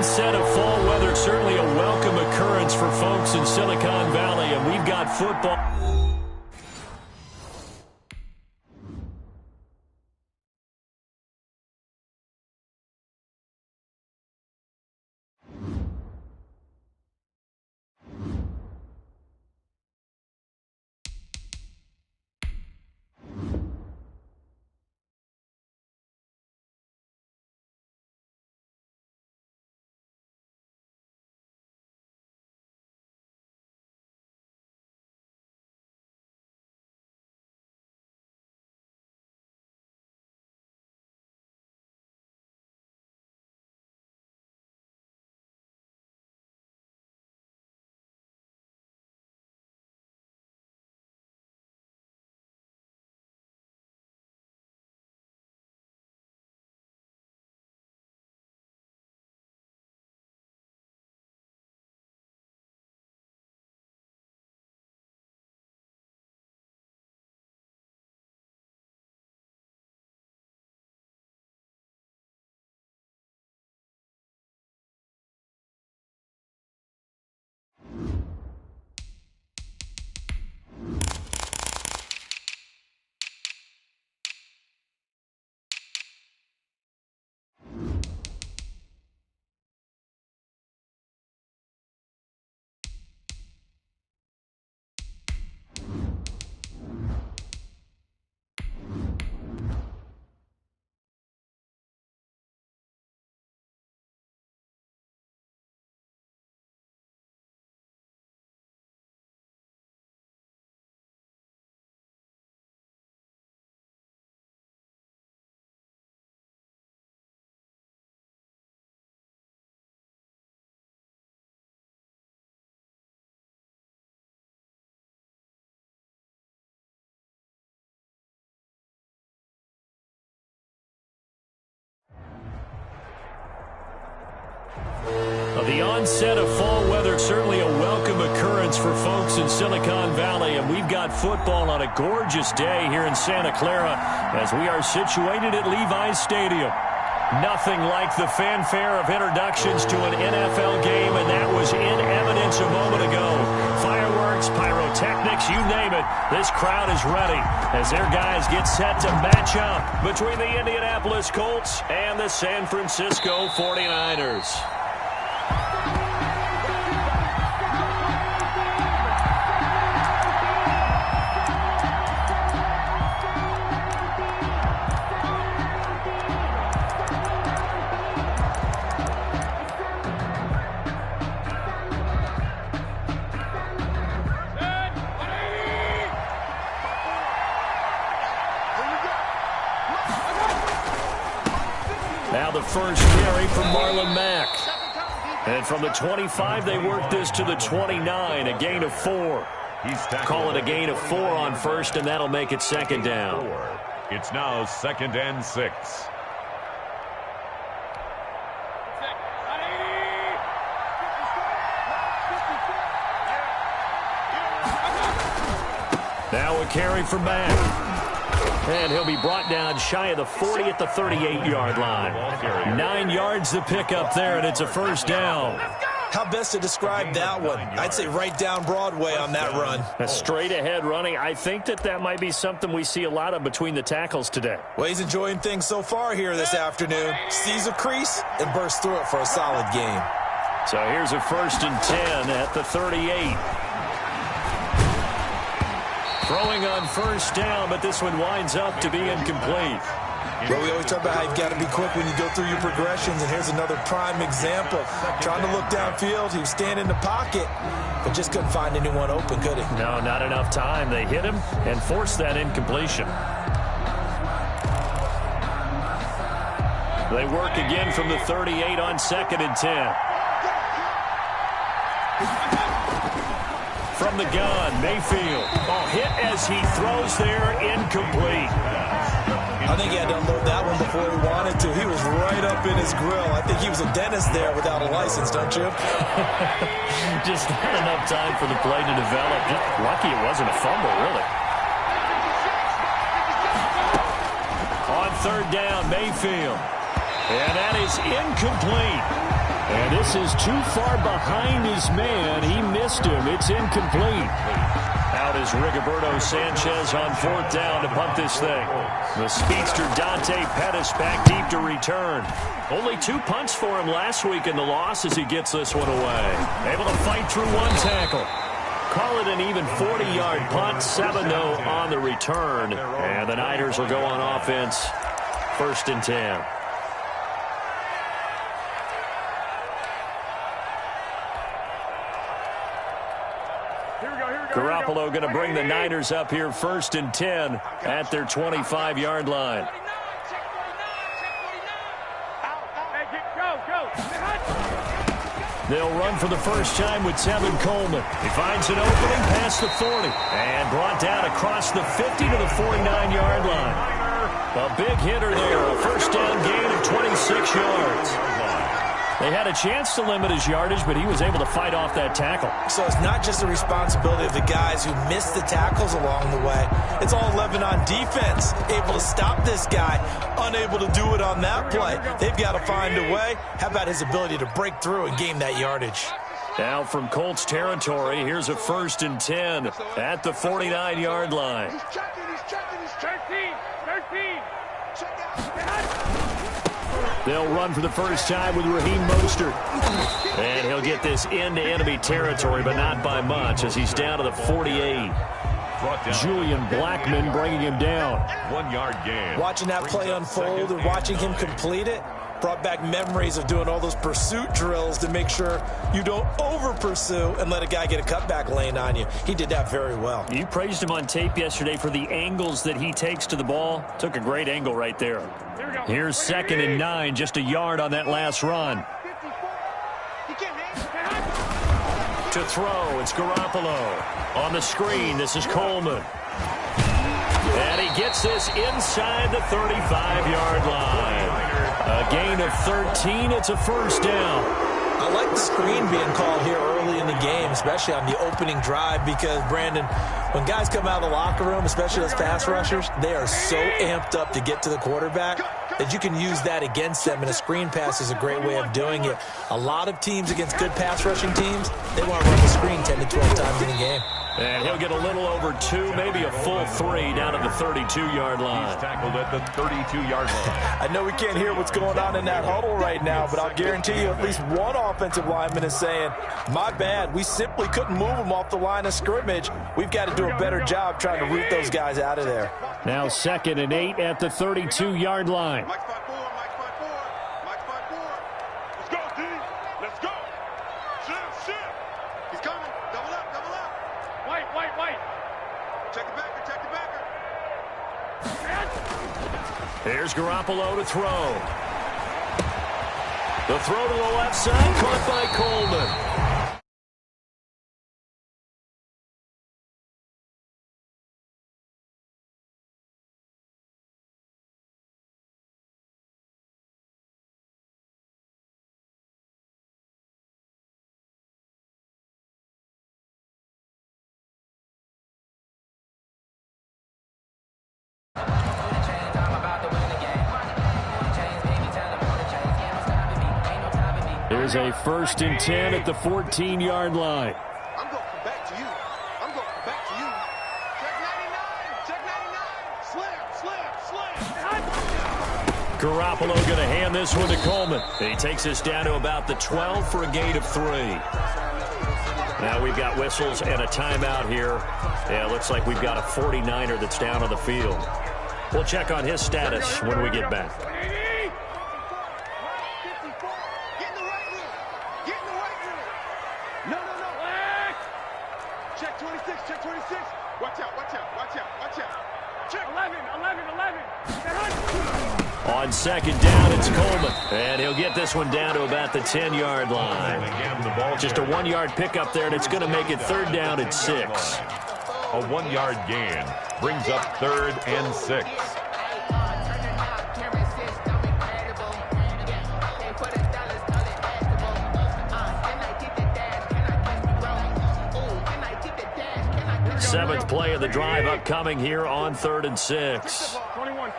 onset of fall weather, certainly a welcome occurrence for folks in Silicon Valley, and we've got football. The onset of fall weather, certainly a welcome occurrence for folks in Silicon Valley, and we've got football on a gorgeous day here in Santa Clara as we are situated at Levi's Stadium. Nothing like the fanfare of introductions to an NFL game, and that was in evidence a moment ago. Fireworks, pyrotechnics, you name it, this crowd is ready as their guys get set to match up between the Indianapolis Colts and the San Francisco 49ers. Now the first carry from Marlon Mack. And from the 25, they work this to the 29, a gain of 4. Call it a gain of 4 on first, and that'll make it second down. It's now 2nd and 6. Now a carry from Mack. And he'll be brought down shy of the 40 at the 38-yard line. 9 yards to pick up there, and it's a first down. How best to describe that one? I'd say right down Broadway on that run. A straight-ahead running. I think that might be something we see a lot of between the tackles today. Well, he's enjoying things so far here this afternoon. Sees a crease and bursts through it for a solid game. So here's a 1st and 10 at the 38. Throwing on first down, but this one winds up to be incomplete. Well, we always talk about how you've got to be quick when you go through your progressions, and here's another prime example. Trying to look downfield, he was standing in the pocket, but just couldn't find anyone open, could he? No, not enough time. They hit him and forced that incompletion. They work again from the 38 on 2nd and 10. From the gun, Mayfield. Oh, hit as he throws there, incomplete. I think he had to unload that one before he wanted to. He was right up in his grill. I think he was a dentist there without a license, don't you? Just not enough time for the play to develop. Just lucky it wasn't a fumble, really. On 3rd down, Mayfield. And that is incomplete. And this is too far behind his man. He missed him. It's incomplete. Out is Rigoberto Sanchez on 4th down to punt this thing. The speedster Dante Pettis back deep to return. Only 2 punts for him last week in the loss as he gets this one away. Able to fight through 1 tackle. Call it an even 40-yard punt, 7-0 on the return. And the Niners will go on offense, 1st and 10. Garoppolo going to bring the Niners up here 1st and 10 at their 25-yard line. They'll run for the first time with Tevin Coleman. He finds an opening past the 40 and brought down across the 50 to the 49-yard line. A big hitter there, a first down gain of 26 yards. They had a chance to limit his yardage, but he was able to fight off that tackle. So it's not just the responsibility of the guys who missed the tackles along the way. It's all 11 on defense, able to stop this guy, unable to do it on that play. They've got to find a way. How about his ability to break through and gain that yardage? Now from Colts territory, here's a 1st and 10 at the 49-yard line. He's checking. 13. Check out. They'll run for the first time with Raheem Mostert. And he'll get this into enemy territory, but not by much, as he's down to the 48. Julian Blackmon bringing him down. 1-yard gain. Watching that play unfold and watching him complete it brought back memories of doing all those pursuit drills to make sure you don't over-pursue and let a guy get a cutback lane on you. He did that very well. You praised him on tape yesterday for the angles that he takes to the ball. Took a great angle right there. Here's 2nd and 9, just a yard on that last run. To throw, it's Garoppolo. On the screen, this is Coleman. And he gets this inside the 35-yard line. A gain of 13. It's a first down. I like the screen being called here early in the game, especially on the opening drive, because, Brandon, when guys come out of the locker room, especially those pass rushers, they are so amped up to get to the quarterback that you can use that against them, and a screen pass is a great way of doing it. A lot of teams against good pass rushing teams, they want to run the screen 10 to 12 times in a game. And he'll get a little over 2, maybe a full 3 down at the 32-yard line. He's tackled at the 32-yard line. I know we can't hear what's going on in that huddle right now, but I'll guarantee you at least one offensive lineman is saying, my bad, we simply couldn't move them off the line of scrimmage. We've got to do a better job trying to root those guys out of there. Now 2nd and 8 at the 32-yard line. Mike's 5-4. Let's go, D. Let's go. Shift. He's coming. Double up. White. Check the backer. Here's Garoppolo to throw. The throw to the left side, caught by Coleman. Here's a 1st and 10 at the 14-yard line. I'm going back to you. Check 99. Slam. Garoppolo going to hand this one to Coleman. He takes this down to about the 12 for a gain of 3. Now we've got whistles and a timeout here. Yeah, it looks like we've got a 49er that's down on the field. We'll check on his status when we get back. Check 26. Watch out. Check 11. On 2nd down, it's Coleman. And he'll get this one down to about the 10-yard line. Just a 1-yard pickup there, and it's going to make it 3rd down at 6. A 1-yard gain brings up 3rd and 6. Seventh play of the drive upcoming here on 3rd and 6. 21.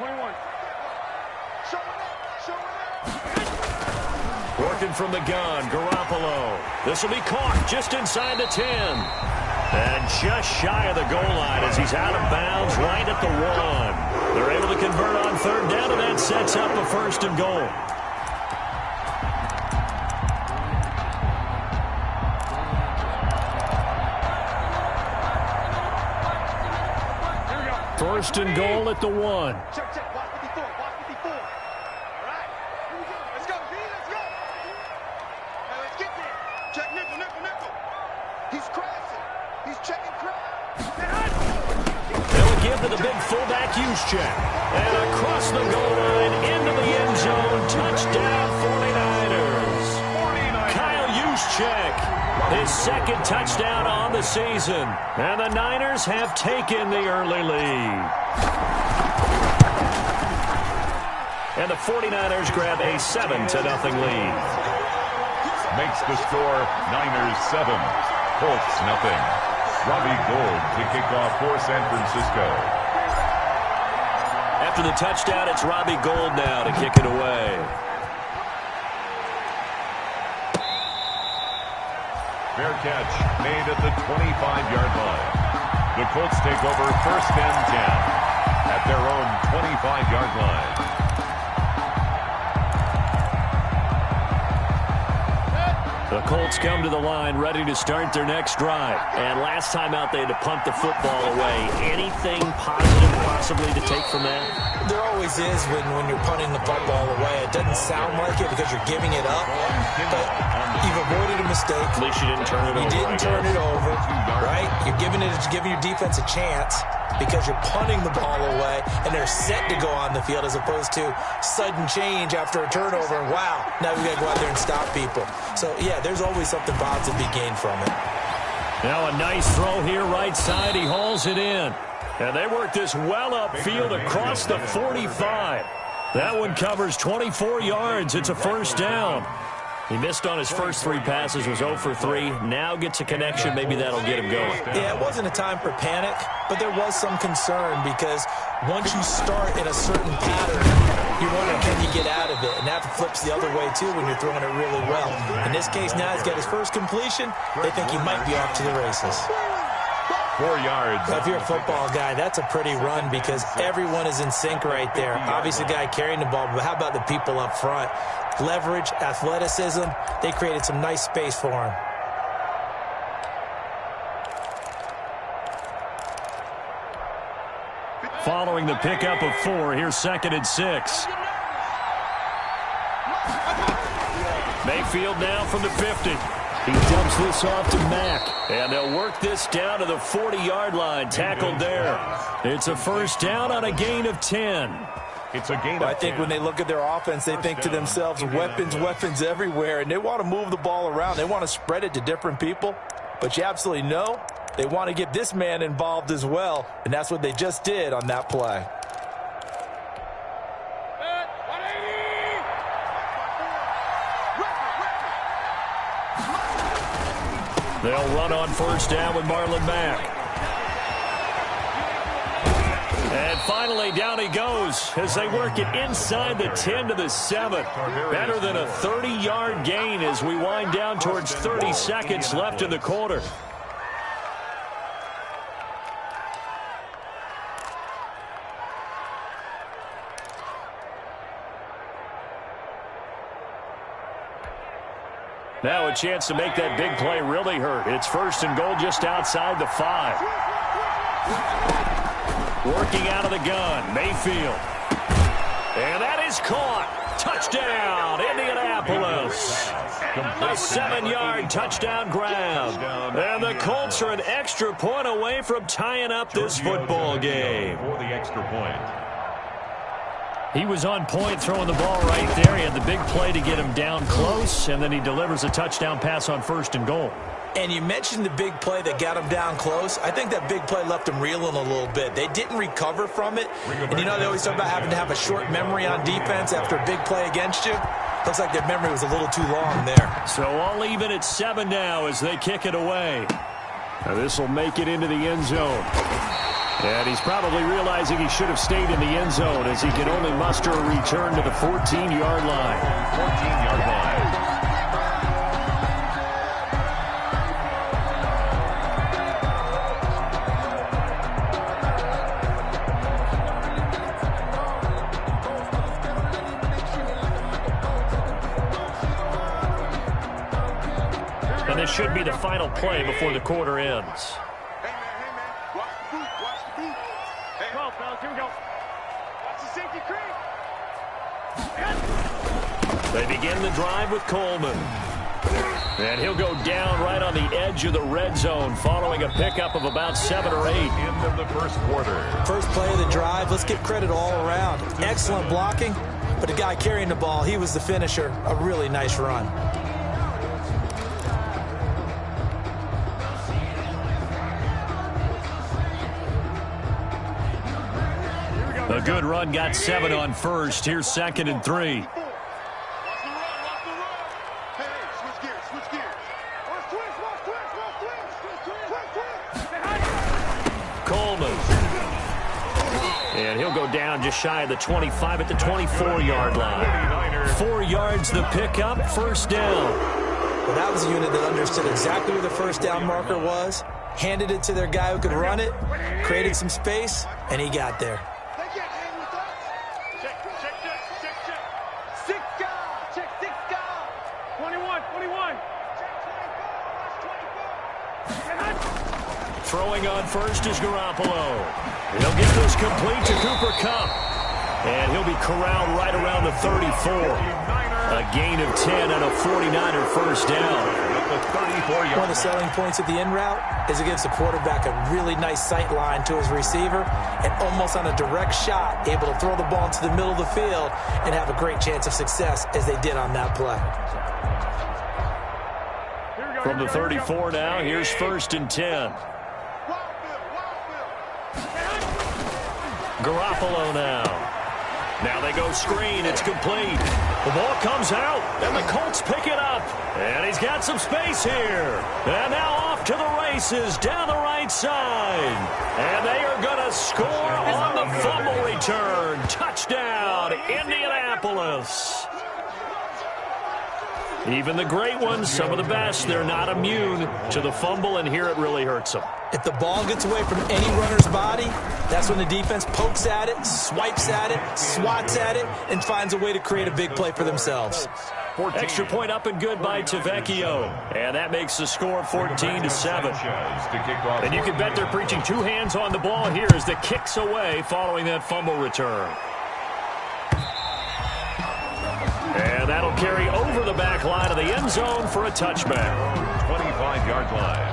working from the gun. Garoppolo. This will be caught just inside the 10. And just shy of the goal line as he's out of bounds right at the 1. They're able to convert on third down, and that sets up a first and goal. First and goal at the 1. Check, check. Watch 54. Watch 54. All right. Here we go. Let's go. Z, let's go. Now let's get there. Check nickel, nickel, nickel. He's crashing. He's checking crash. They'll give to the big fullback Juszczyk. And across the goal line into the end zone. Touchdown 49ers. Kyle Juszczyk. His second touchdown on the season. And the Niners have taken the early lead. And the 49ers grab a 7-0 lead. Makes the score Niners 7, Colts nothing. Robbie Gould to kick off for San Francisco. After the touchdown, it's Robbie Gould now to kick it away. Fair catch made at the 25-yard line. The Colts take over first and 10 at their own 25-yard line. The Colts come to the line ready to start their next drive. And last time out, they had to punt the football away. Anything positive possibly to take from that? There always is when you're punting the football away. It doesn't sound like it because you're giving it up, but you've avoided a mistake. At least you didn't turn it over. You didn't turn it over, right? You're giving your defense a chance because you're punting the ball away, and they're set to go on the field as opposed to sudden change after a turnover. And wow, now we got to go out there and stop people. So, yeah, there's always something positive to be gained from it. Now a nice throw here right side. He hauls it in. And they work this well upfield across the 45. That one covers 24 yards. It's a first down. He missed on his first 3 passes, was 0 for 3. Now gets a connection. Maybe that'll get him going. Yeah, it wasn't a time for panic, but there was some concern because once you start in a certain pattern, you wonder, can you get out of it? And that flips the other way, too, when you're throwing it really well. In this case, now he's got his first completion. They think he might be off to the races. 4 yards. If you're a football guy, that's a pretty run because everyone is in sync right there. Obviously, the guy carrying the ball, but how about the people up front? Leverage, athleticism, they created some nice space for him. Following the pickup of 4, here's 2nd and 6. Mayfield now from the 50. He dumps this off to Mack. And they'll work this down to the 40-yard line. Tackled there. It's a first down on a gain of 10. It's a gain of 10. I think when they look at their offense, they think to themselves, weapons everywhere. And they want to move the ball around. They want to spread it to different people. But you absolutely know they want to get this man involved as well. And that's what they just did on that play. They'll run on first down with Marlon Mack. And finally, down he goes as they work it inside the 10 to the 7. Better than a 30-yard gain as we wind down towards 30 seconds left in the quarter. Now a chance to make that big play really hurt. It's first and goal just outside the 5. Working out of the gun, Mayfield. And that is caught. Touchdown, Indianapolis. A 7-yard touchdown grab. And the Colts are an extra point away from tying up this football game. For the extra point. He was on point throwing the ball right there. He had the big play to get him down close, and then he delivers a touchdown pass on first and goal. And you mentioned the big play that got him down close. I think that big play left him reeling a little bit. They didn't recover from it. And you know they always talk about having to have a short memory on defense after a big play against you. Looks like their memory was a little too long there. So all even at 7 now as they kick it away. Now this will make it into the end zone. And he's probably realizing he should have stayed in the end zone as he can only muster a return to the 14-yard line. 14-yard line. should be the final play before the quarter ends. Hey, man. Watch the boot. Watch the boot. Hey, Go, fellas. Here we go. watch the safety creep. They begin the drive with Coleman. And he'll go down right on the edge of the red zone following a pickup of about 7 or 8. End of the first quarter. First play of the drive, let's give credit all around. Excellent blocking, but the guy carrying the ball, he was the finisher. A really nice run. A good run got 7 on first. Here's 2nd and 3. Watch the run. Hey, switch gears. Watch twist. Coleman. And he'll go down just shy of the 25 at the 24-yard line. 4 yards the pickup, first down. Well, that was a unit that understood exactly where the first down marker was, handed it to their guy who could run it, created some space, and he got there. They can't hang with us. Check. 6 guys. Check 6 guys. 21. Throwing on first is Garoppolo. He'll get this complete to Cooper Kupp. And he'll be corralled right around the 34. A gain of 10 and a 49er first down. One of the selling points of the in route is it gives the quarterback a really nice sight line to his receiver and almost on a direct shot able to throw the ball into the middle of the field and have a great chance of success as they did on that play. From the 34 now, here's 1st and 10. Garoppolo now. Now they go screen. It's complete. The ball comes out, and the Colts pick it up. And he's got some space here. And now off to the races down the right side. And they are going to score on the fumble return. Touchdown, Indianapolis. Even the great ones, some of the best, they're not immune to the fumble, and here it really hurts them. If the ball gets away from any runner's body, that's when the defense pokes at it, swipes at it, swats at it, and finds a way to create a big play for themselves. 14. Extra point up and good by Tavecchio. And that makes the score 14-7. And you can bet they're preaching 2 hands on the ball here as the kick's away following that fumble return. And that'll carry over the back line of the end zone for a touchback. 25-yard line.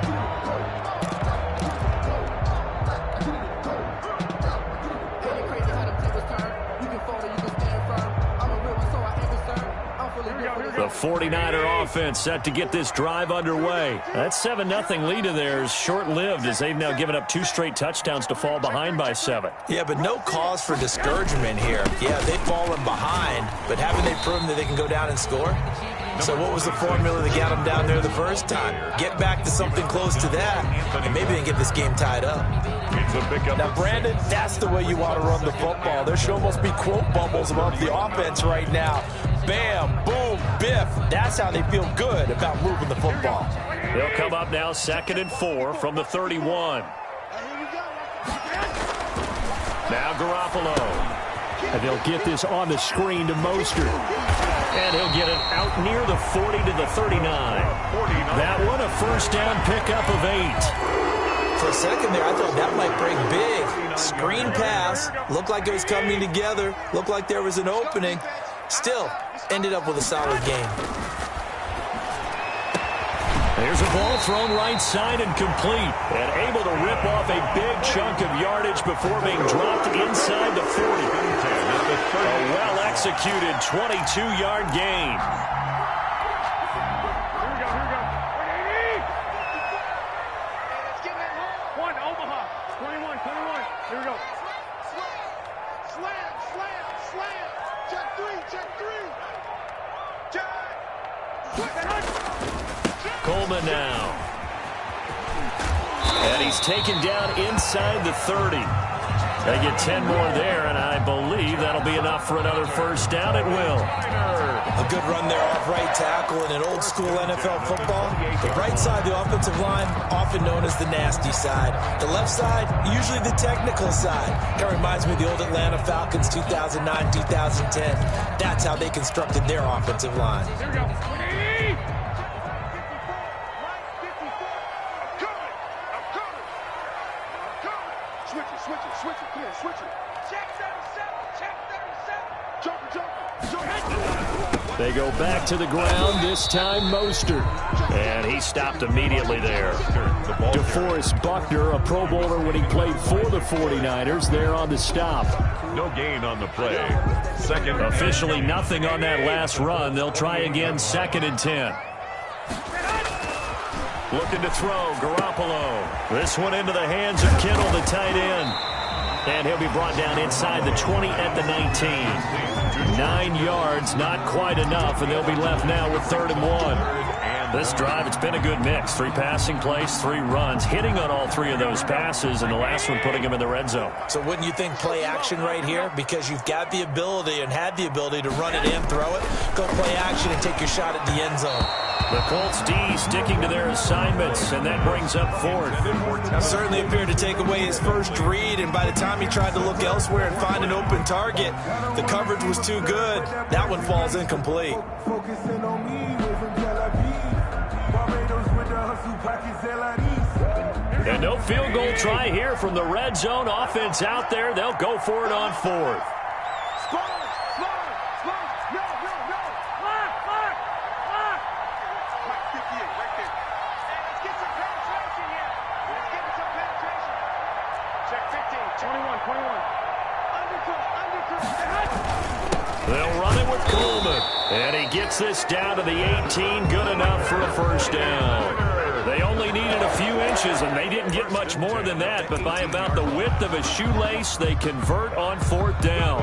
The 49er offense set to get this drive underway. That 7-0 lead of theirs short-lived as they've now given up 2 straight touchdowns to fall behind by 7. Yeah, but no cause for discouragement here. Yeah, they've fallen behind, but haven't they proven that they can go down and score? So what was the formula that got them down there the first time? Get back to something close to that, and maybe they can get this game tied up. Now, Brandon, that's the way you want to run the football. There sure must be quote bubbles above the offense right now. Bam, boom, biff. That's how they feel good about moving the football. They'll come up now 2nd and 4 from the 31. Now Garoppolo. And they'll get this on the screen to Mostert. And he'll get it out near the 40 to the 39. That one a first down pickup of 8. For a second there, I thought that might break big. Screen pass. Looked like it was coming together. Looked like there was an opening. Still, ended up with a solid game. There's a ball thrown right side and complete. And able to rip off a big chunk of yardage before being dropped inside the 40. A well-executed 22-yard gain. One, Omaha. 21. Here we go. Slam. Check 3. Coleman now. And he's taken down inside the 30. They get 10 more there, and I believe that'll be enough for another first down. It will. A good run there off right tackle in an old-school NFL football. The right side, the offensive line, often known as the nasty side. The left side, usually the technical side. That reminds me of the old Atlanta Falcons 2009, 2010. That's how they constructed their offensive line. Here we go. switch it. Check 37. Check 37. Jumper. They go back to the ground, this time Mostert. And he stopped immediately there. DeForest Buckner, a Pro Bowler when he played for the 49ers, there on the stop. No gain on the play. Second. Officially nothing on that last run. They'll try again, 2nd and 10. Looking to throw, Garoppolo. This one into the hands of Kittle, the tight end. And he'll be brought down inside the 20 at the 19. 9 yards, not quite enough, and they'll be left now with 3rd and 1. This drive, it's been a good mix. 3 passing plays, 3 runs, hitting on all 3 of those passes, and the last one putting him in the red zone. So wouldn't you think play action right here? Because you've got the ability and had the ability to run it in, throw it, go play action, and take your shot at the end zone. The Colts D sticking to their assignments, and that brings up 4th. Certainly appeared to take away his first read, and by the time he tried to look elsewhere and find an open target, the coverage was too good. That one falls incomplete. And no field goal try here from the red zone. Offense out there. They'll go for it on 4th. They'll run it with Coleman. And he gets this down to the 18. Good enough for a first down. They only needed a few inches, and they didn't get much more than that. But by about the width of a shoelace, they convert on 4th down.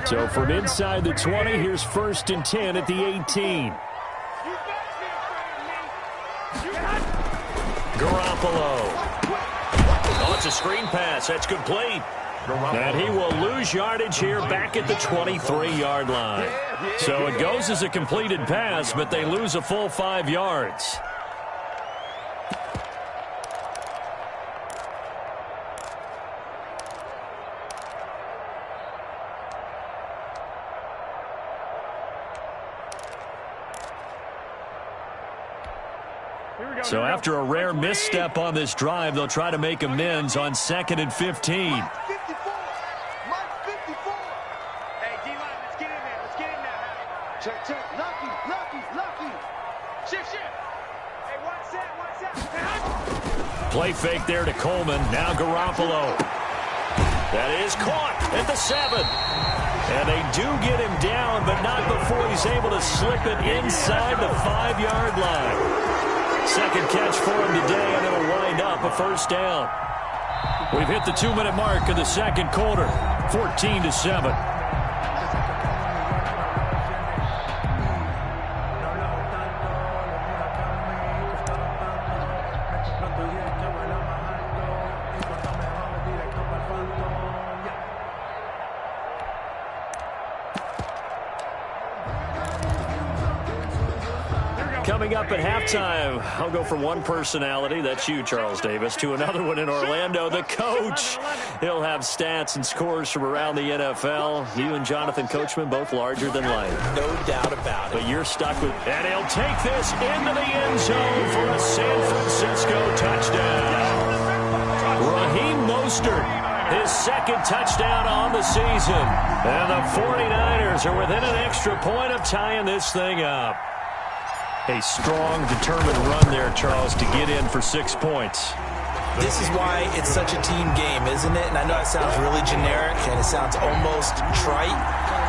So from inside the 20, here's 1st and 10 at the 18. Garoppolo. Oh, it's a screen pass. That's complete. And he will lose yardage here back at the 23-yard line. So it goes as a completed pass, but they lose a full 5 yards. So after a rare misstep on this drive, they'll try to make amends on 2nd and 15. Mike 54. Hey, D-line, let's get in there. Let's get in there. Check. Lucky. Shift. Hey, watch that. Play fake there to Coleman. Now Garoppolo. That is caught at the 7. And they do get him down, but not before he's able to slip it inside the 5-yard line. Second catch for him today, and it'll wind up a first down. We've hit the 2-minute mark of the second quarter, 14-7. Coming up at halftime, I'll go from one personality, that's you, Charles Davis, to another one in Orlando, the coach. He'll have stats and scores from around the NFL. You and Jonathan Coachman, both larger than life. No doubt about it. But you're stuck with... And he'll take this into the end zone for a San Francisco touchdown. Raheem Mostert, his 2nd touchdown on the season. And the 49ers are within an extra point of tying this thing up. A strong, determined run there, Charles, to get in for 6 points. This is why it's such a team game, isn't it? And I know it sounds really generic and it sounds almost trite,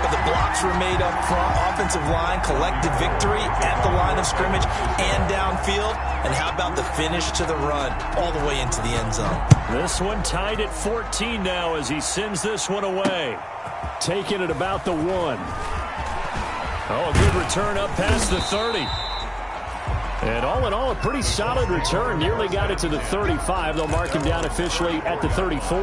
but the blocks were made up front, offensive line, collected victory at the line of scrimmage and downfield. And how about the finish to the run all the way into the end zone? This one tied at 14 now as he sends this one away. Taking it about the 1. Oh, a good return up past the 30. And all in all, a pretty solid return. Nearly got it to the 35. They'll mark him down officially at the 34.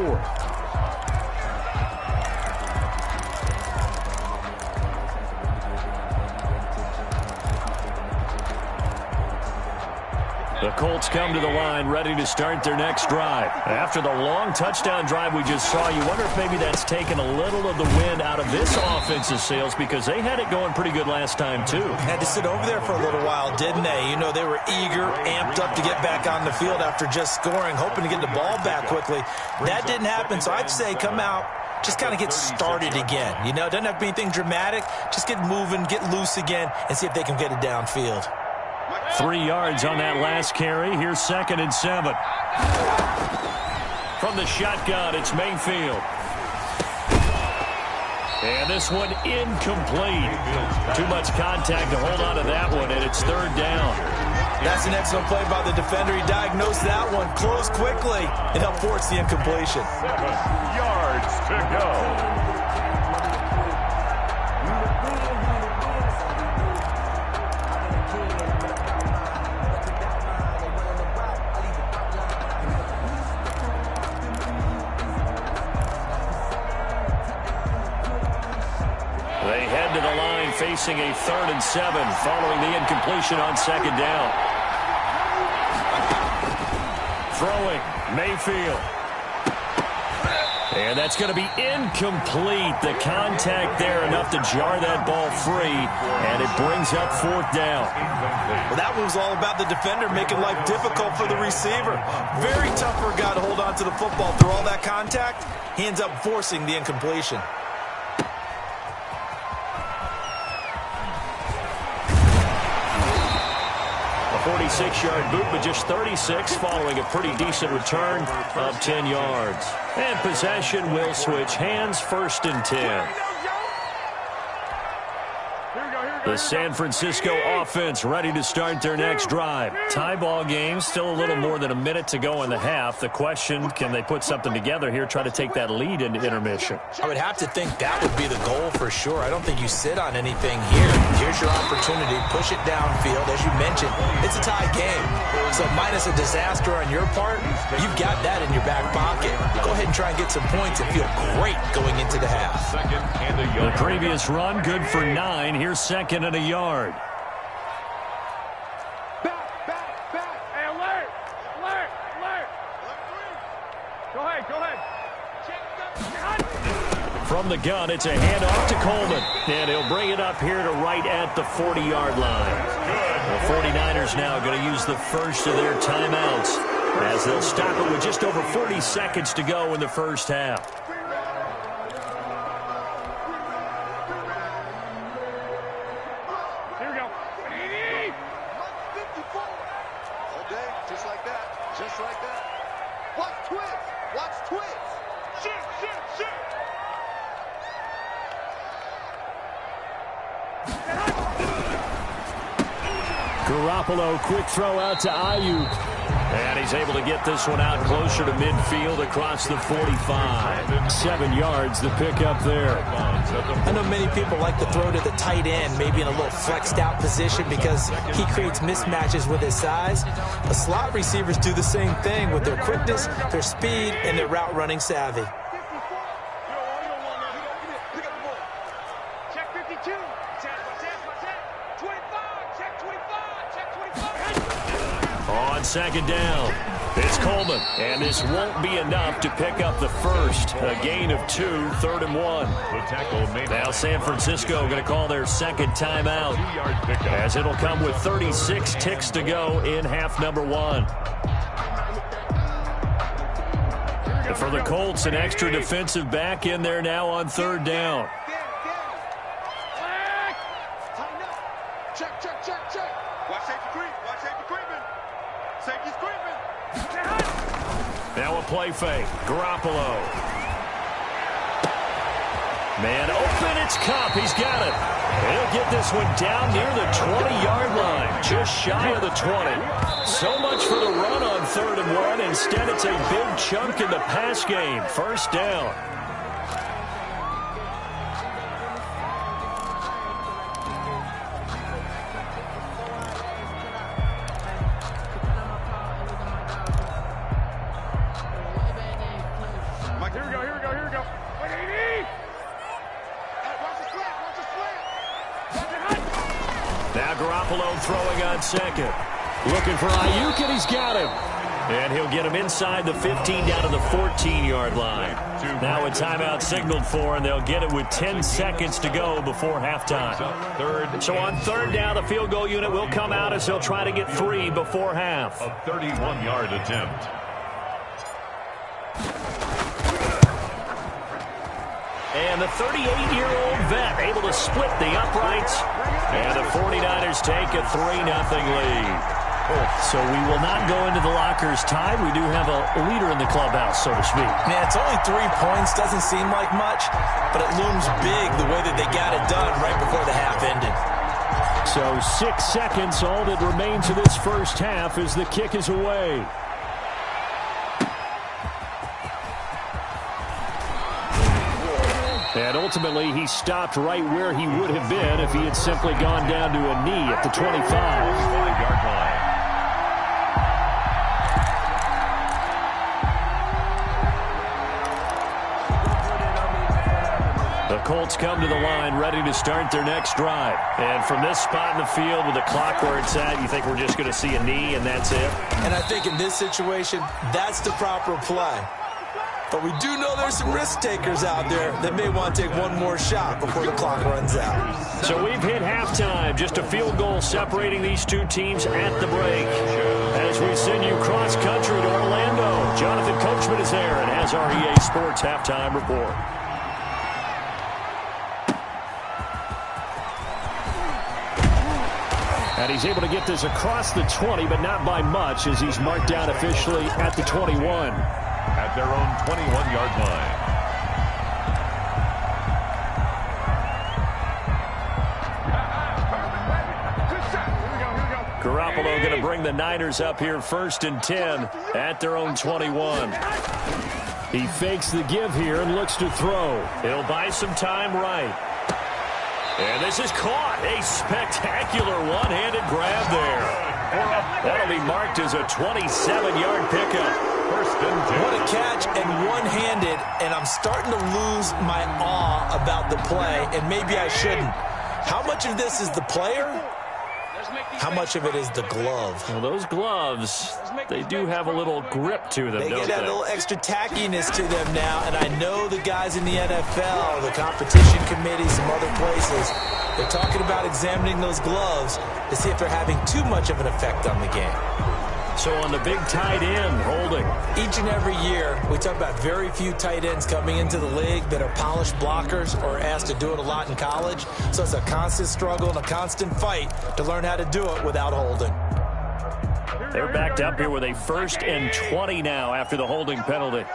The Colts come to the line, ready to start their next drive. After the long touchdown drive we just saw, you wonder if maybe that's taken a little of the wind out of this offense's sails, because they had it going pretty good last time, too. Had to sit over there for a little while, didn't they? You know, they were eager, amped up to get back on the field after just scoring, hoping to get the ball back quickly. That didn't happen, so I'd say come out, just kind of get started again. You know, it doesn't have to be anything dramatic. Just get moving, get loose again, and see if they can get it downfield. 3 yards on that last carry. Here's 2nd and 7. From the shotgun, it's Mayfield. And this one incomplete. Too much contact to hold on to that one, and it's 3rd down. That's an excellent play by the defender. He diagnosed that one, closed quickly, and helped force the incompletion. 7 yards to go. They head to the line facing a 3rd and 7 following the incompletion on 2nd down. Throwing, Mayfield. And that's going to be incomplete. The contact there enough to jar that ball free, and it brings up 4th down. Well, that was all about the defender making life difficult for the receiver. Very tough for a guy to hold on to the football through all that contact. He ends up forcing the incompletion. A 46-yard boot, but just 36 following a pretty decent return of 10 yards. And possession will switch hands, 1st and 10. The San Francisco offense ready to start their next drive. Tie ball game, still a little more than a minute to go in the half. The question, can they put something together here, try to take that lead into intermission? I would have to think that would be the goal for sure. I don't think you sit on anything here. Here's your opportunity. Push it downfield. As you mentioned, it's a tie game. So minus a disaster on your part, you've got that in your back pocket. Go ahead and try and get some points and feel great going into the half. The previous run, good for 9. Here's 2nd and a yard. Back. Hey, alert. Go ahead. From the gun, it's a handoff to Coleman. And he'll bring it up here to right at the 40-yard line. The 49ers now going to use the first of their timeouts as they'll stop it with just over 40 seconds to go in the first half. Garoppolo, quick throw out to Ayuk. And he's able to get this one out closer to midfield across the 45. 7 yards, the pickup there. I know many people like to throw to the tight end, maybe in a little flexed out position because he creates mismatches with his size. But slot receivers do the same thing with their quickness, their speed, and their route running savvy. On 2nd down, it's Coleman, and this won't be enough to pick up the first. A gain of 2, 3rd and 1. Now San Francisco going to call their 2nd timeout, as it'll come with 36 ticks to go in half number 1. And for the Colts, an extra defensive back in there now on 3rd down. Now a play fake. Garoppolo. Man open, it's Kupp. He's got it. He'll get this one down near the 20-yard line, just shy of the 20. So much for the run on 3rd and 1. Instead, it's a big chunk in the pass game. 1st down. Now Garoppolo throwing on 2nd. Looking for Ayuk, and he's got him. And he'll get him inside the 15 down to the 14-yard line. Now a timeout signaled for, and they'll get it with 10 seconds to go before halftime. So on third down, the field goal unit will come out as they'll try to get 3 before half. A 31-yard attempt. And the 38-year-old vet able to split the uprights. And the 49ers take a 3-0 lead. So we will not go into the lockers tied. We do have a leader in the clubhouse, so to speak. Man, it's only 3 points. Doesn't seem like much, but it looms big the way that they got it done right before the half ended. So 6 seconds, all that remains of this first half as the kick is away. And ultimately, he stopped right where he would have been if he had simply gone down to a knee at the 25-yard line. The Colts come to the line ready to start their next drive. And from this spot in the field with the clock where it's at, you think we're just going to see a knee and that's it? And I think in this situation, that's the proper play. But we do know there's some risk takers out there that may want to take one more shot before the clock runs out. So we've hit halftime. Just a field goal separating these two teams at the break. As we send you cross-country to Orlando, Jonathan Coachman is there and has our EA Sports halftime report. And he's able to get this across the 20, but not by much as he's marked down officially at the 21. At their own 21-yard line. Garoppolo going to bring the Niners up here 1st and 10 at their own 21. He fakes the give here and looks to throw. He'll buy some time right. And this is caught. A spectacular one-handed grab there. That'll be marked as a 27-yard pickup. 1st and 10. What a catch and one-handed, and I'm starting to lose my awe about the play, and maybe I shouldn't. How much of this is the player? How much of it is the glove? Well, those gloves, they do have a little grip to them, They don't get that they? little extra tackiness to them now, and I know the guys in the NFL, the competition committee, some other places, they're talking about examining those gloves to see if they're having too much of an effect on the game. So on the big tight end, holding. Each and every year, we talk about very few tight ends coming into the league that are polished blockers or asked to do it a lot in college. So it's a constant struggle and a constant fight to learn how to do it without holding. They're backed up here with a 1st and 20 now after the holding penalty.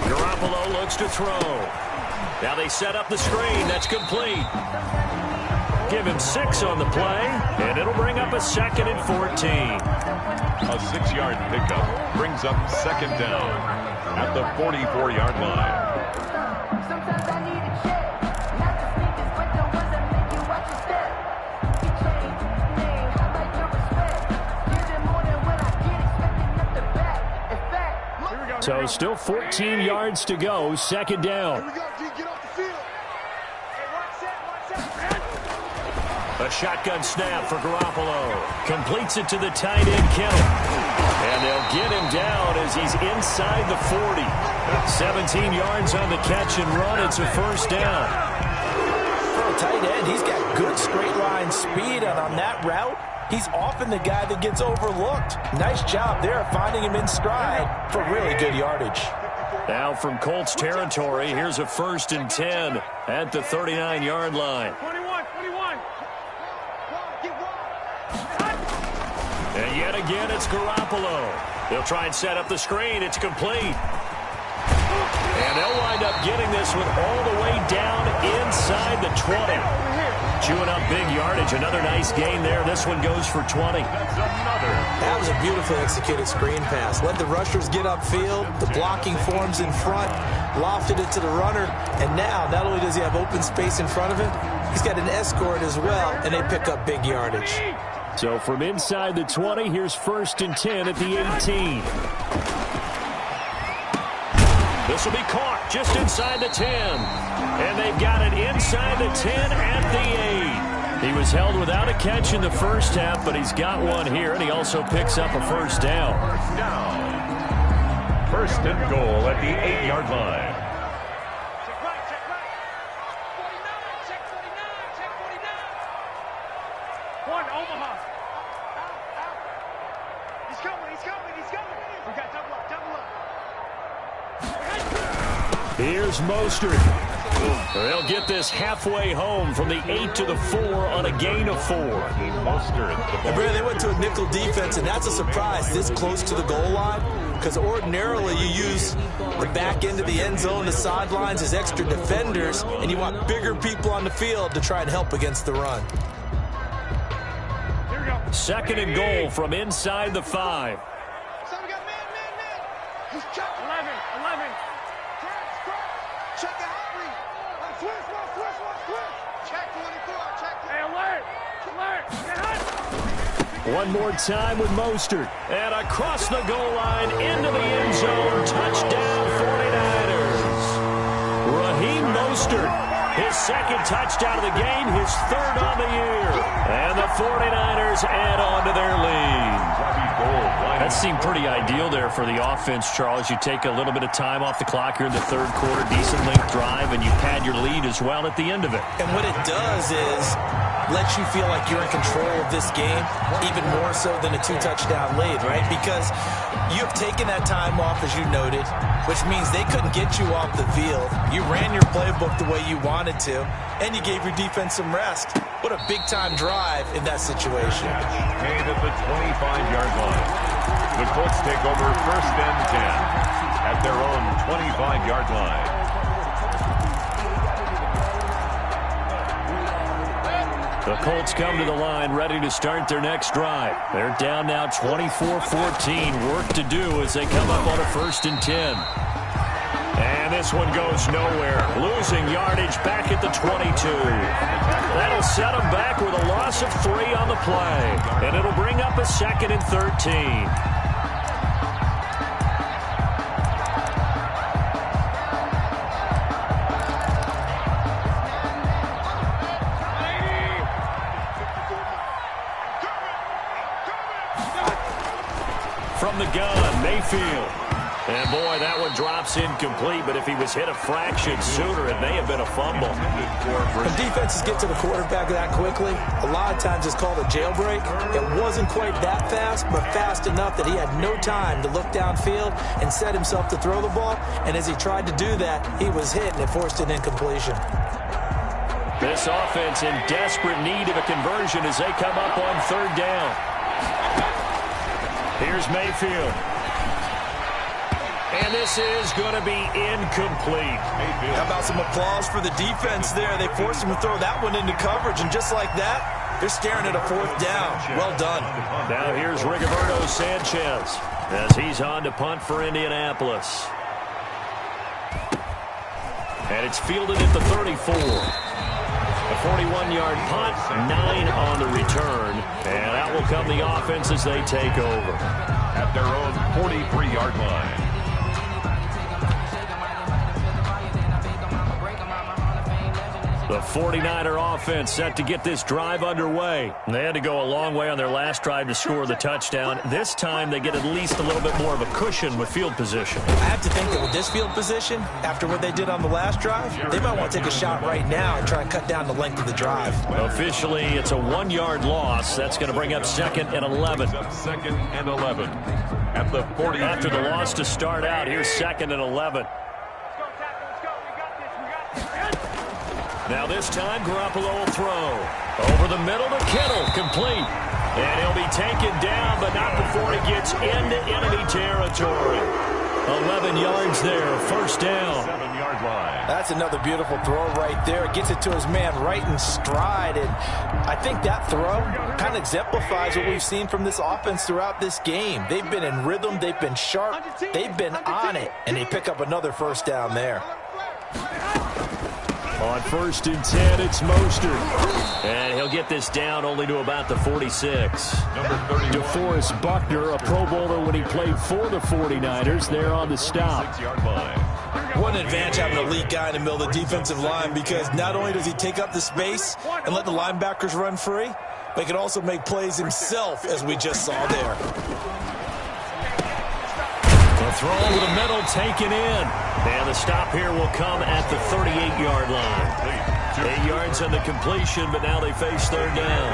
Garoppolo looks to throw. Now they set up the screen. That's complete. Give him 6 on the play, and it'll bring up a 2nd and 14. A 6-yard pickup brings up 2nd down at the 44-yard line. Sometimes I need a check, not just sneakers, but the ones that make you watch your step. You change name, I like your respect. Give them more than when I get expecting up the back. In fact, So still 14 yards to go, 2nd down. Here we go, G, get off the field. Hey, watch that. A shotgun snap for Garoppolo. Completes it to the tight end, Kittle. And they'll get him down as he's inside the 40. 17 yards on the catch and run. It's a 1st down. For a tight end, he's got good straight line speed, and on that route, he's often the guy that gets overlooked. Nice job there finding him in stride for really good yardage. Now from Colts territory, here's a 1st and 10 at the 39-yard line. 21. And yet again, it's Garoppolo. They'll try and set up the screen. It's complete. And they'll wind up getting this one all the way down inside the 20. Chewing up big yardage. Another nice gain there. This one goes for 20. That was a beautifully executed screen pass. Let the rushers get upfield. The blocking forms in front. Lofted it to the runner. And now, not only does he have open space in front of him, he's got an escort as well, and they pick up big yardage. So from inside the 20, here's 1st and 10 at the 18. This will be caught just inside the 10. And they've got it inside the 10 at the He was held without a catch in the first half, but he's got one here, and he also picks up a first down. First down. First and goal at the 8-yard line. Check right, check right. 49, check 49, check 49. One, Omaha. Out. He's coming, he's coming, he's coming. We got double up, double up. Here's Mostert. They'll get this halfway home from the 8 to the 4 on a gain of 4. Mostert. And Brandon, they went to a nickel defense, and that's a surprise this close to the goal line, because ordinarily you use the back end of the end zone, the sidelines as extra defenders, and you want bigger people on the field to try and help against the run. Here we go. Second and goal from inside the 5. So we got man. He's checking. 11. Check the hot read. Switch. Check 24. Check 24. Hey, alert. Get hot. One more time with Mostert. And across the goal line, into the end zone. Touchdown, 49ers. Raheem Mostert, his second touchdown of the game, his third on the year. And the 49ers add on to their lead. That seemed pretty ideal there for the offense, Charles. You take a little bit of time off the clock here in the third quarter, decent length drive, and you pad your lead as well at the end of it. And what it does is lets you feel like you're in control of this game, even more so than a 2-touchdown lead, right? Because you've taken that time off, as you noted, which means they couldn't get you off the field. You ran your playbook the way you wanted to, and you gave your defense some rest. What a big-time drive in that situation. Made at the 25-yard line. The Colts take over first and 10 at their own 25-yard line. The Colts come to the line ready to start their next drive. They're down now 24-14. Work to do as they come up on a first and 10. And this one goes nowhere. Losing yardage back at the 22. That'll set them back with a loss of 3 on the play. And it'll bring up a second and 13. From the gun, Mayfield. And boy, that one drops incomplete, but if he was hit a fraction sooner, it may have been a fumble. When defenses get to the quarterback that quickly, a lot of times it's called a jailbreak. It wasn't quite that fast, but fast enough that he had no time to look downfield and set himself to throw the ball. And as he tried to do that, he was hit, and it forced an incompletion. This offense in desperate need of a conversion as they come up on third down. Here's Mayfield. And this is going to be incomplete. How about some applause for the defense there? They forced him to throw that one into coverage, and just like that, they're staring at a fourth down. Well done. Now here's Rigoberto Sanchez as he's on to punt for Indianapolis. And it's fielded at the 34. A 41-yard punt, 9 on the return. And that will come the offense as they take over. At their own 43-yard line. The 49er offense set to get this drive underway. They had to go a long way on their last drive to score the touchdown. This time they get at least a little bit more of a cushion with field position. I have to think that with this field position, after what they did on the last drive, they might want to take a shot right now and try and cut down the length of the drive. Officially, it's a 1-yard loss. That's going to bring up second and 11. Second and 11 at the 40. After the loss to start out, here's second and 11. Let's go, tackle. Let's go. We got this. Now this time, Garoppolo will throw. Over the middle to Kittle, complete. And he'll be taken down, but not before he gets into enemy territory. 11 yards there, first down. 7-yard line. That's another beautiful throw right there. Gets it to his man right in stride. And I think that throw kind of exemplifies what we've seen from this offense throughout this game. They've been in rhythm. They've been sharp. They've been on it. And they pick up another first down there. On first and 10, it's Mostert. And he'll get this down only to about the 46. Number 30. DeForest Buckner, a Pro Bowler when he played for the 49ers, there on the stop. 6-yard line. What an advantage having an elite guy in the middle of the defensive line, because not only does he take up the space and let the linebackers run free, but he can also make plays himself, as we just saw there. The throw over the middle taken in. And the stop here will come at the 38-yard line. 8 yards on the completion, but now they face third down.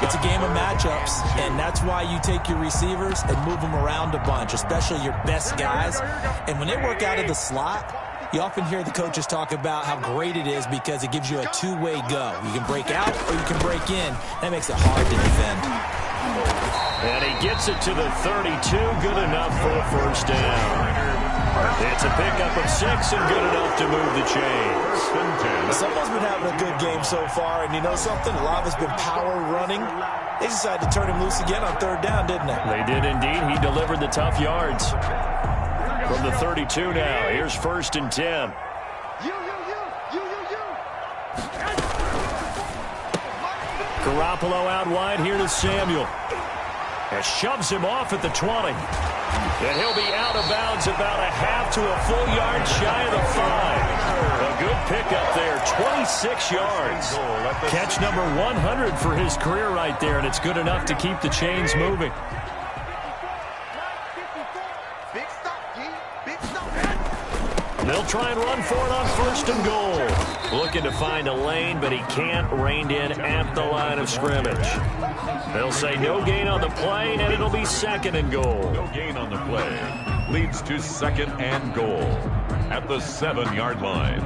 It's a game of matchups, and that's why you take your receivers and move them around a bunch, especially your best guys. And when they work out of the slot, you often hear the coaches talk about how great it is because it gives you a two-way go. You can break out or you can break in. That makes it hard to defend. And he gets it to the 32, good enough for a first down. It's a pickup of 6 and good enough to move the chains. Someone's been having a good game so far, and you know something? A lot of it's been power running. They decided to turn him loose again on third down, didn't they? They did indeed. He delivered the tough yards. From the 32 now, here's 1st and 10. Garoppolo out wide here to Samuel. And shoves him off at the 20. And he'll be out of bounds about a half to a full yard shy of the 5. A good pickup there, 26 yards. Catch number 100 for his career right there, and it's good enough to keep the chains moving. They'll try and run for it on 1st and goal. Looking to find a lane, but he can't. Reined in at the line of scrimmage. They'll say no gain on the play, and it'll be 2nd and goal. No gain on the play. Leads to 2nd and goal at the 7-yard line.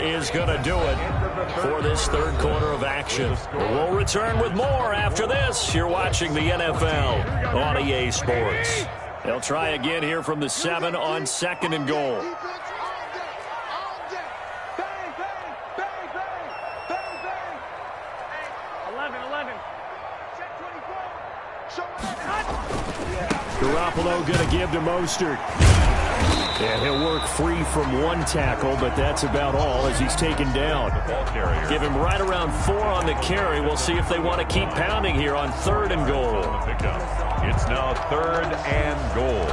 Is going to do it for this third quarter of action. We'll return with more after this. You're watching the NFL on EA Sports. They'll try again here from the 7 on 2nd and goal. Garoppolo going to give to Mostert. And he'll work free from one tackle, but that's about all as he's taken down. Give him right around 4 on the carry. We'll see if they want to keep pounding here on 3rd and goal. It's now 3rd and goal.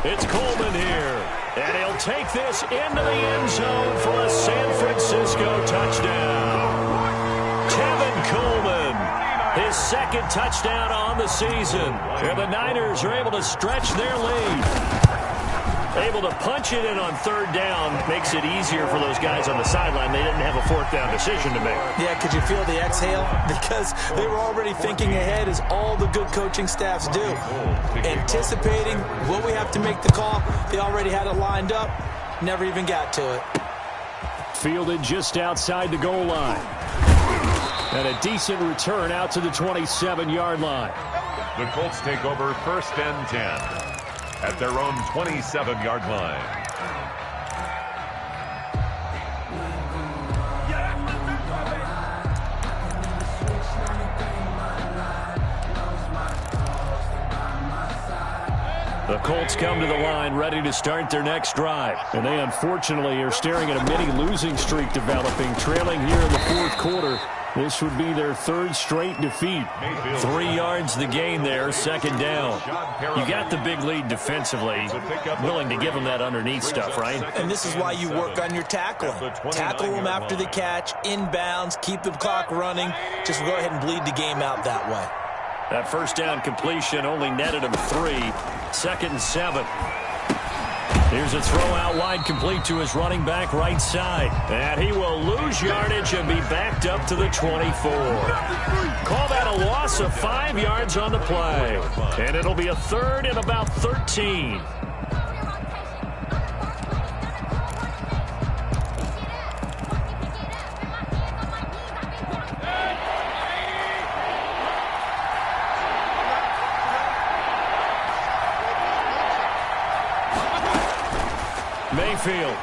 It's Coleman here. And he'll take this into the end zone for a San Francisco touchdown. Tevin Coleman, his 2nd touchdown on the season. And the Niners are able to stretch their lead. Able to punch it in on 3rd down. Makes it easier for those guys on the sideline. They didn't have a 4th down decision to make. Yeah, could you feel the exhale? Because they were already thinking ahead, as all the good coaching staffs do. Anticipating, will we have to make the call? They already had it lined up. Never even got to it. Fielded just outside the goal line. And a decent return out to the 27-yard line. The Colts take over 1st and 10. At their own 27-yard line. The Colts come to the line ready to start their next drive. And they unfortunately are staring at a mini losing streak developing, trailing here in the 4th quarter. This would be their 3rd straight defeat. 3 yards the gain there, 2nd down. You got the big lead defensively. Willing to give them that underneath stuff, right? And this is why you work on your tackling. Tackle them after the catch, inbounds, keep the clock running. Just go ahead and bleed the game out that way. That 1st down completion only netted him 3. 2nd and 7. Here's a throw out wide, complete to his running back right side. And he will lose yardage and be backed up to the 24. Call that a loss of 5 yards on the play. And it'll be a 3rd and about 13. Mayfield.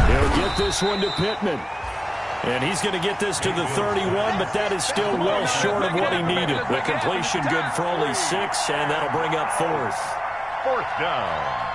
He'll get this one to Pittman. And he's going to get this to the 31, but that is still well short of what he needed. The completion good for only 6, and that'll bring up 4th. 4th down.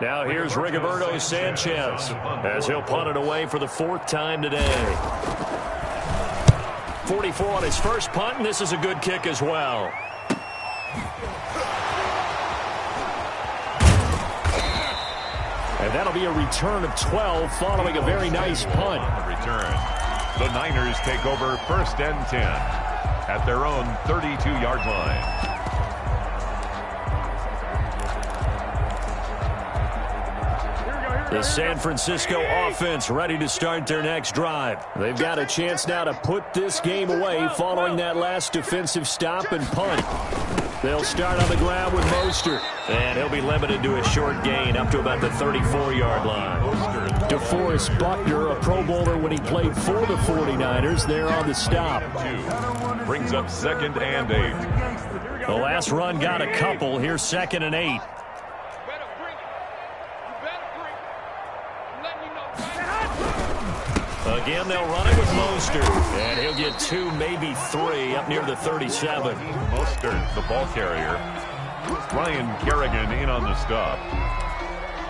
Now here's Rigoberto Sanchez as he'll punt it away for the 4th time today. 44 on his first punt, and this is a good kick as well. And that'll be a return of 12 following a very nice punt. Return. The Niners take over 1st and 10 at their own 32-yard line. The San Francisco offense ready to start their next drive. They've got a chance now to put this game away following that last defensive stop and punt. They'll start on the ground with Mostert. And he'll be limited to a short gain up to about the 34-yard line. DeForest Buckner, a Pro Bowler when he played for the 49ers, there on the stop. 2 brings up 2nd and 8. The last run got a couple. Here's 2nd and 8. Again, they'll run it with Mostert. And he'll get 2, maybe 3, up near the 37. Mostert, the ball carrier. Ryan Kerrigan in on the stop.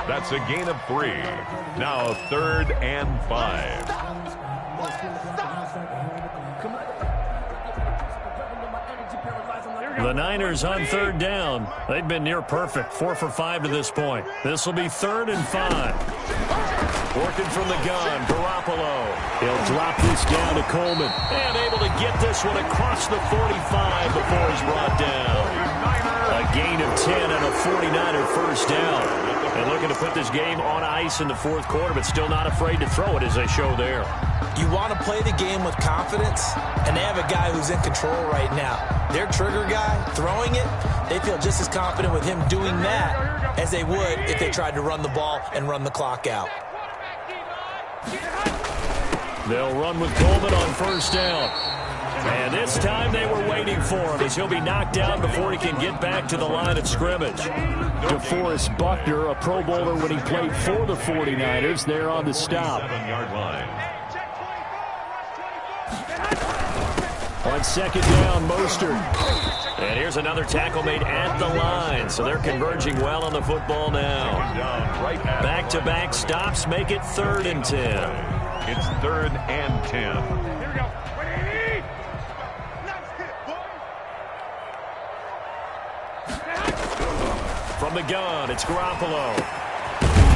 That's a gain of 3. Now 3rd and 5. The Niners on 3rd down. They've been near perfect. 4 for 5 to this point. This will be 3rd and 5. Working from the gun, Garoppolo. He'll drop this down to Coleman. And able to get this one across the 45 before he's brought down. A gain of 10 and a 49er first down. And looking to put this game on ice in the 4th quarter, but still not afraid to throw it as they show there. You want to play the game with confidence, and they have a guy who's in control right now. Their trigger guy, throwing it, they feel just as confident with him doing that as they would if they tried to run the ball and run the clock out. They'll run with Coleman on 1st down. And this time they were waiting for him as he'll be knocked down before he can get back to the line of scrimmage. DeForest Buckner, a Pro Bowler when he played for the 49ers, there on the stop. 7-yard line. On 2nd down, Mostert. And here's another tackle made at the line, so they're converging well on the football now. Back-to-back stops make it 3rd and 10. It's 3rd and 10. Here we go. From the gun, it's Garoppolo.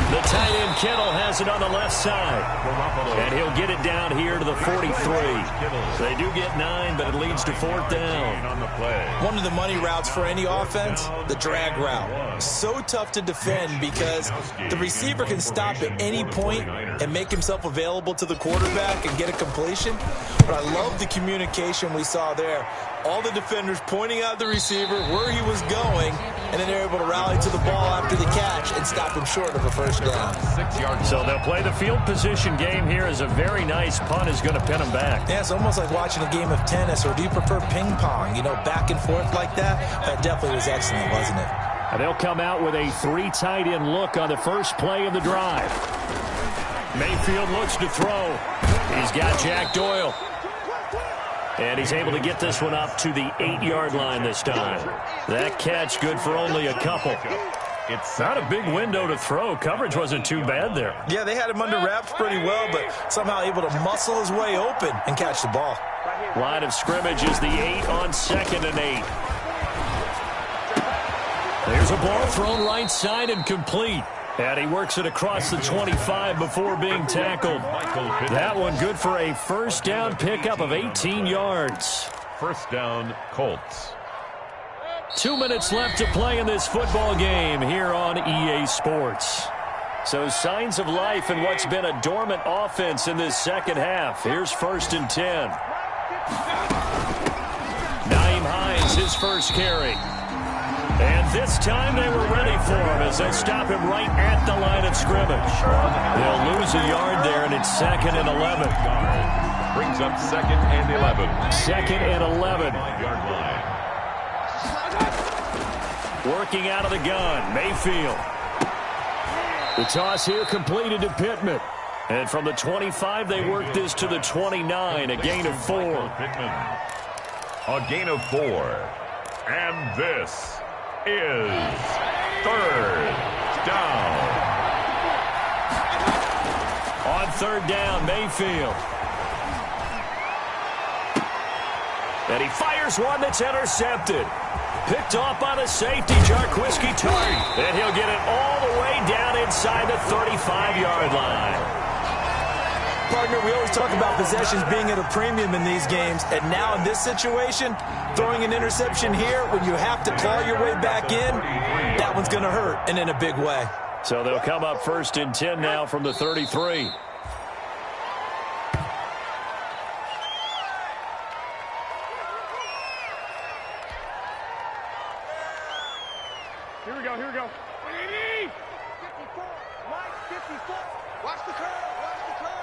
The tight end Kittle has it on the left side. And he'll get it down here to the 43. They do get 9, but it leads to 4th down. On the play. One of the money routes for any offense, the drag route. So tough to defend because the receiver can stop at any point and make himself available to the quarterback and get a completion. But I love the communication we saw there. All the defenders pointing out the receiver, where he was going, and then they're able to rally to the ball after the catch and stop him short of a first down. 6 yards. So they'll play the field position game here as a very nice punt is going to pin them back. Yeah, it's almost like watching a game of tennis, or do you prefer ping pong? You know, back and forth like that? That definitely was excellent, wasn't it? And they'll come out with a 3 tight end look on the first play of the drive. Mayfield looks to throw. He's got Jack Doyle. And he's able to get this one up to the 8-yard line this time. That catch good for only a couple. It's not a big window to throw. Coverage wasn't too bad there. Yeah, they had him under wraps pretty well, but somehow able to muscle his way open and catch the ball. Line of scrimmage is the 8 on 2nd and 8. There's a ball thrown right side and complete. And he works it across the 25 before being tackled. That one good for a first down pickup of 18 yards. First down, Colts. 2 minutes left to play in this football game here on EA Sports. So signs of life in what's been a dormant offense in this second half. Here's 1st and 10. his first carry. And this time they were ready for him as they stop him right at the line of scrimmage. They'll lose a yard there, and it's 2nd and 11. Brings up 2nd and 11. 2nd and 11. 5-yard line. Working out of the gun, Mayfield. The toss here completed to Pittman. And from the 25, they work this to the 29, a gain of 4. Pittman. A gain of 4. And this is 3rd down. On 3rd down, Mayfield. And he fires one that's intercepted. Picked off by the safety, Jarquiski Tartt. And he'll get it all the way down inside the 35-yard line. Partner, we always talk about possessions being at a premium in these games, and now in this situation, throwing an interception here when you have to claw your way back in, that one's going to hurt, and in a big way. So they'll come up 1st and 10 now from the 33. Here we go, here we go. 54, Mike, 54. Watch the curve, watch the curve.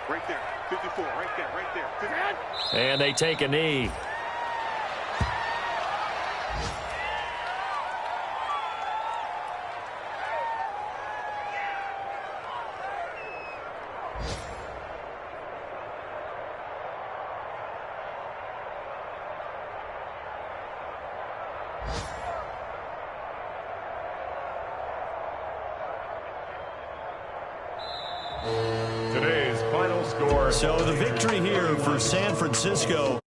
Right there, 54, right there, right there. 50. And they take a knee. Today's final score. So the victory here for San Francisco.